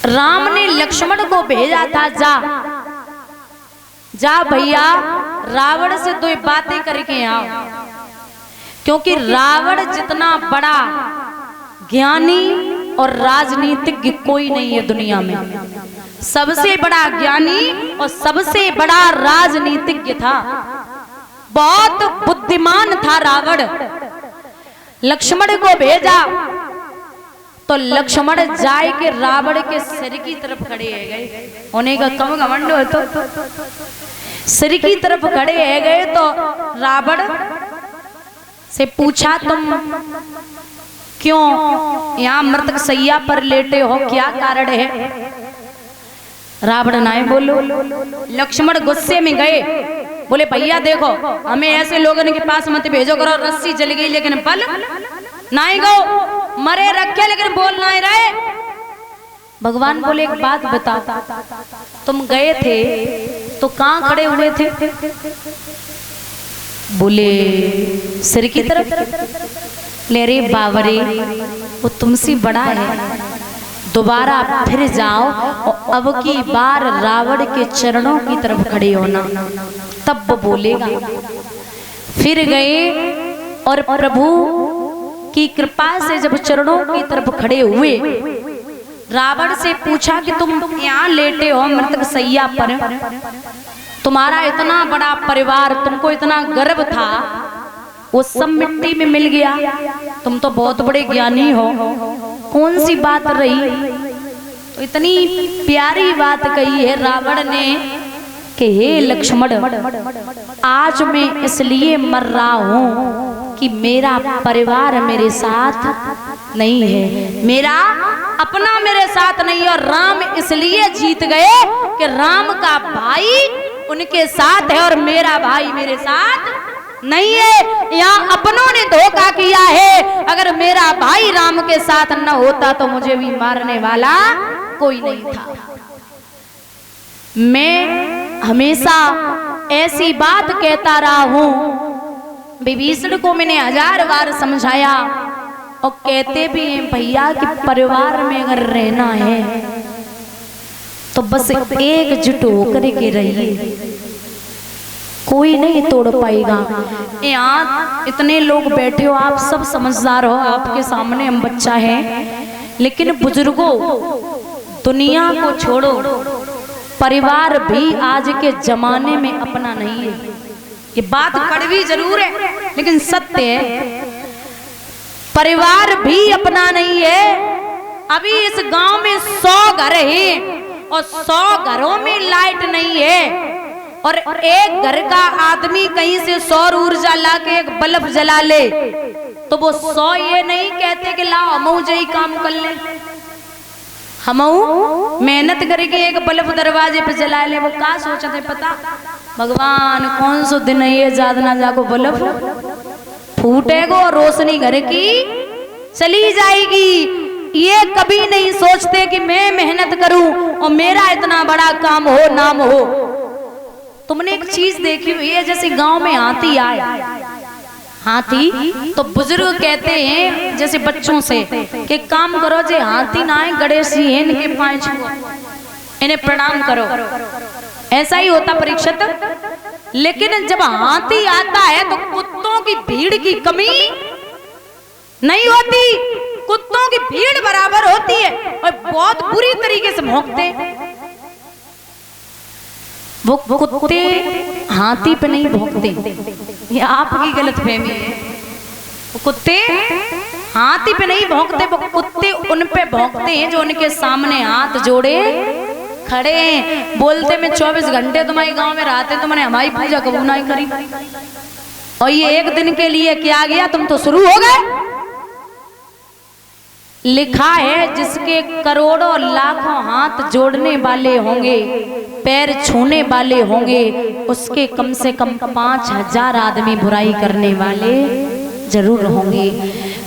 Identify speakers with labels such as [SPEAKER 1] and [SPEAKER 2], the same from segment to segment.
[SPEAKER 1] राम ने लक्ष्मण को भेजा था, जा जा भैया रावण से 2 बातें करके आओ, क्योंकि रावण जितना बड़ा ज्ञानी और राजनीतिज्ञ कोई नहीं है दुनिया में। सबसे बड़ा ज्ञानी और सबसे बड़ा राजनीतिज्ञ था, बहुत बुद्धिमान था रावण। लक्ष्मण को भेजा तो लक्ष्मण जाए के रावण के सिर की तरफ खड़े है गए, होने का कम घमंड हो तो सिर की तरफ खड़े है गए। तो रावण से पूछा, तुम क्यों यहाँ मृतक सैया पर लेटे हो, क्या कारण है? रावण नाय बोलो। लक्ष्मण गुस्से में गए, बोले भैया देखो हमें ऐसे लोगों के पास मत भेजो करो, रस्सी जल गई लेकिन बल नाई गो, मरे रखे लेकिन बोल ना रहे। भगवान बोले एक बात बताओ, तुम गए थे तो कहाँ खड़े हुए थे? बोले सिर की तरफ। ले रे बावरे, वो तुमसे बड़ा है, दोबारा फिर जाओ और अब की बार रावण के चरणों की तरफ खड़े होना, तब वो बोलेगा। फिर गए और प्रभु की कृपा से जब चरणों की तरफ खड़े हुए, रावण से पूछा कि तुम यहाँ लेटे हो मृतक सैया पर, तुम्हारा इतना बड़ा परिवार, तुमको इतना गर्व था, वो सब मिट्टी में मिल गया, तुम तो बहुत बड़े ज्ञानी हो, कौन सी बात रही? तो इतनी प्यारी बात कही है रावण ने कि हे लक्ष्मण, आज मैं इसलिए मर रहा हूँ कि मेरा परिवार मेरे साथ नहीं है, मेरा अपना मेरे साथ नहीं है। और राम इसलिए जीत गए कि राम का भाई उनके साथ है और मेरा भाई मेरे साथ नहीं है। यहाँ अपनों ने धोखा किया है, अगर मेरा भाई राम के साथ न होता तो मुझे भी मारने वाला कोई नहीं था। मैं हमेशा ऐसी बात कहता रहा हूँ, विभीषण को मैंने 1000 बार समझाया और कहते भी हैं भैया कि परिवार में अगर रहना है तो बस एकजुट होकर के रहिए, कोई नहीं तोड़ पाएगा। यहाँ इतने लोग बैठे हो, आप सब समझदार हो, आपके सामने हम बच्चा है, लेकिन बुजुर्गों दुनिया को छोड़ो, परिवार भी आज के जमाने में अपना नहीं है। ये बात कड़वी जरूर है लेकिन सत्य है, परिवार भी अपना नहीं है। अभी इस गांव में 100 घर है और 100 घरों में लाइट नहीं है, और एक घर का आदमी कहीं से सौर ऊर्जा ला के एक बल्ब जला ले तो वो 100 ये नहीं कहते कि लाओ हम यही काम कर ले, हम मेहनत करके एक बल्ब दरवाजे पे जला ले। वो क्या सोचते पता, भगवान कौन सो दिन है ये याद ना जाको बल्ब फूटेगो, रोशनी घर की चली जाएगी। ये कभी नहीं सोचते कि मैं मेहनत करूं और मेरा इतना बड़ा काम हो, नाम हो। तुमने एक चीज देखी हुई है, जैसे गांव में हाथी आए, हाथी तो बुजुर्ग कहते हैं जैसे बच्चों से कि काम करो, जे हाथी ना आए गणेश जी हैं इनके पांव छुओ, इन्हें प्रणाम करो, ऐसा ही होता परीक्षित। लेकिन जब हाथी आता है तो कुत्तों की भीड़ की कमी नहीं होती, कुत्तों की भीड़ बराबर होती है और बहुत बुरी तरीके से भौंकते। वो कुत्ते हाथी पे नहीं भौंकते, ये आपकी गलतफहमी है। वो कुत्ते हाथी पे नहीं भौंकते, वो कुत्ते उन पे भौंकते हैं जो उनके सामने हाथ जोड़े खड़े हैं। बोलते मैं 24 घंटे तुम्हारे गांव में रहते, तुमने हमारी पूजा कबूल नहीं करी, और ये एक दिन के लिए क्या गया, तुम तो शुरू हो गए। लिखा है जिसके करोड़ों लाखों हाथ जोड़ने वाले होंगे, पैर छूने वाले होंगे, उसके कम से कम 5000 आदमी बुराई करने वाले जरूर होंगे,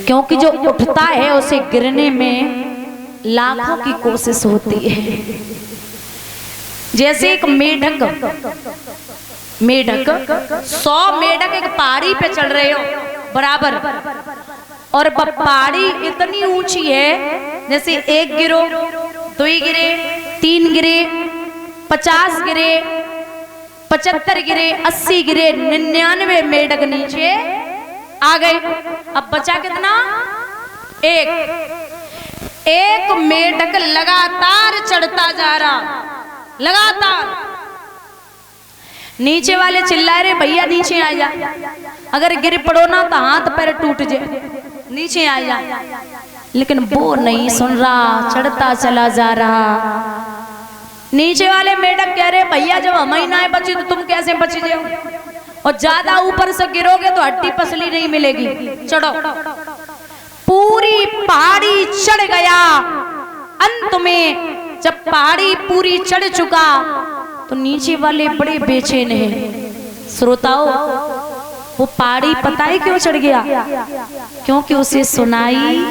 [SPEAKER 1] क्योंकि जो उठता है उसे गिरने में लाखों की कोशिश होती है। जैसे एक मेढक 100 मेढक एक पहाड़ी पे चढ़ रहे हो बराबर, और पहाड़ी इतनी ऊंची है, जैसे एक गिरो 2 गिरे, 3 गिरे, 50 गिरे, 75 गिरे, 80 गिरे, 99 मेढक नीचे आ गए। अब बचा कितना? एक मेढक लगातार चढ़ता जा रहा, लगातार। नीचे वाले चिल्ला रहे भैया नीचे आ जा, अगर गिर पड़ो ना तो हाथ पैर टूट जाए, नीचे आ जा। लेकिन वो नहीं सुन रहा, चढ़ता चला जा रहा। नीचे वाले मेढक कह रहे भैया जब हम ही ना बची तो तुम कैसे बच जाओ, और ज्यादा ऊपर से गिरोगे तो हड्डी पसली नहीं मिलेगी, चढ़ो। पूरी पहाड़ी चढ़ गया। अंत में जब पहाड़ी पूरी चढ़ चुका तो नीचे वाले बड़े बेचैन हैं। श्रोताओं, वो पहाड़ी पता है क्यों चढ़ गया? क्योंकि उसे सुनाई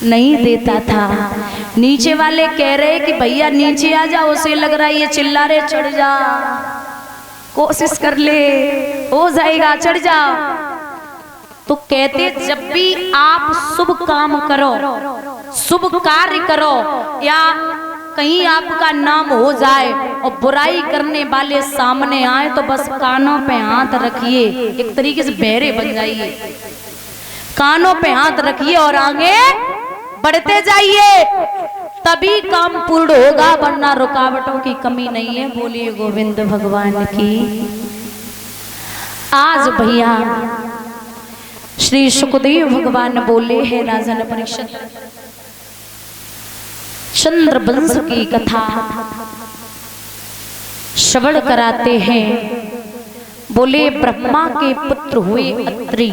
[SPEAKER 1] नहीं देता था। नीचे वाले कह रहे कि भैया नीचे आ जा, उसे लग रहा है ये चिल्ला रहे चढ़ जा, कोशिश कर ले, हो जाएगा, चढ़ जा। तो कहते जब भी आप शुभ काम करो, शुभ कार्य करो, या कहीं आपका नाम हो जाए और बुराई करने वाले सामने आए तो बस कानों पे हाथ रखिए, एक तरीके से बहरे बन जाइए। कानों पे हाथ रखिए और आगे बढ़ते जाइए, तभी काम पूर्ण होगा, वरना रुकावटों की कमी नहीं है। बोलिए गोविंद भगवान की। आज भैया श्री सुखदेव भगवान बोले हैं राजन परीक्षित, चंद्रवंश की कथा श्रवण कराते हैं। बोले ब्रह्मा के पुत्र हुए अत्रि।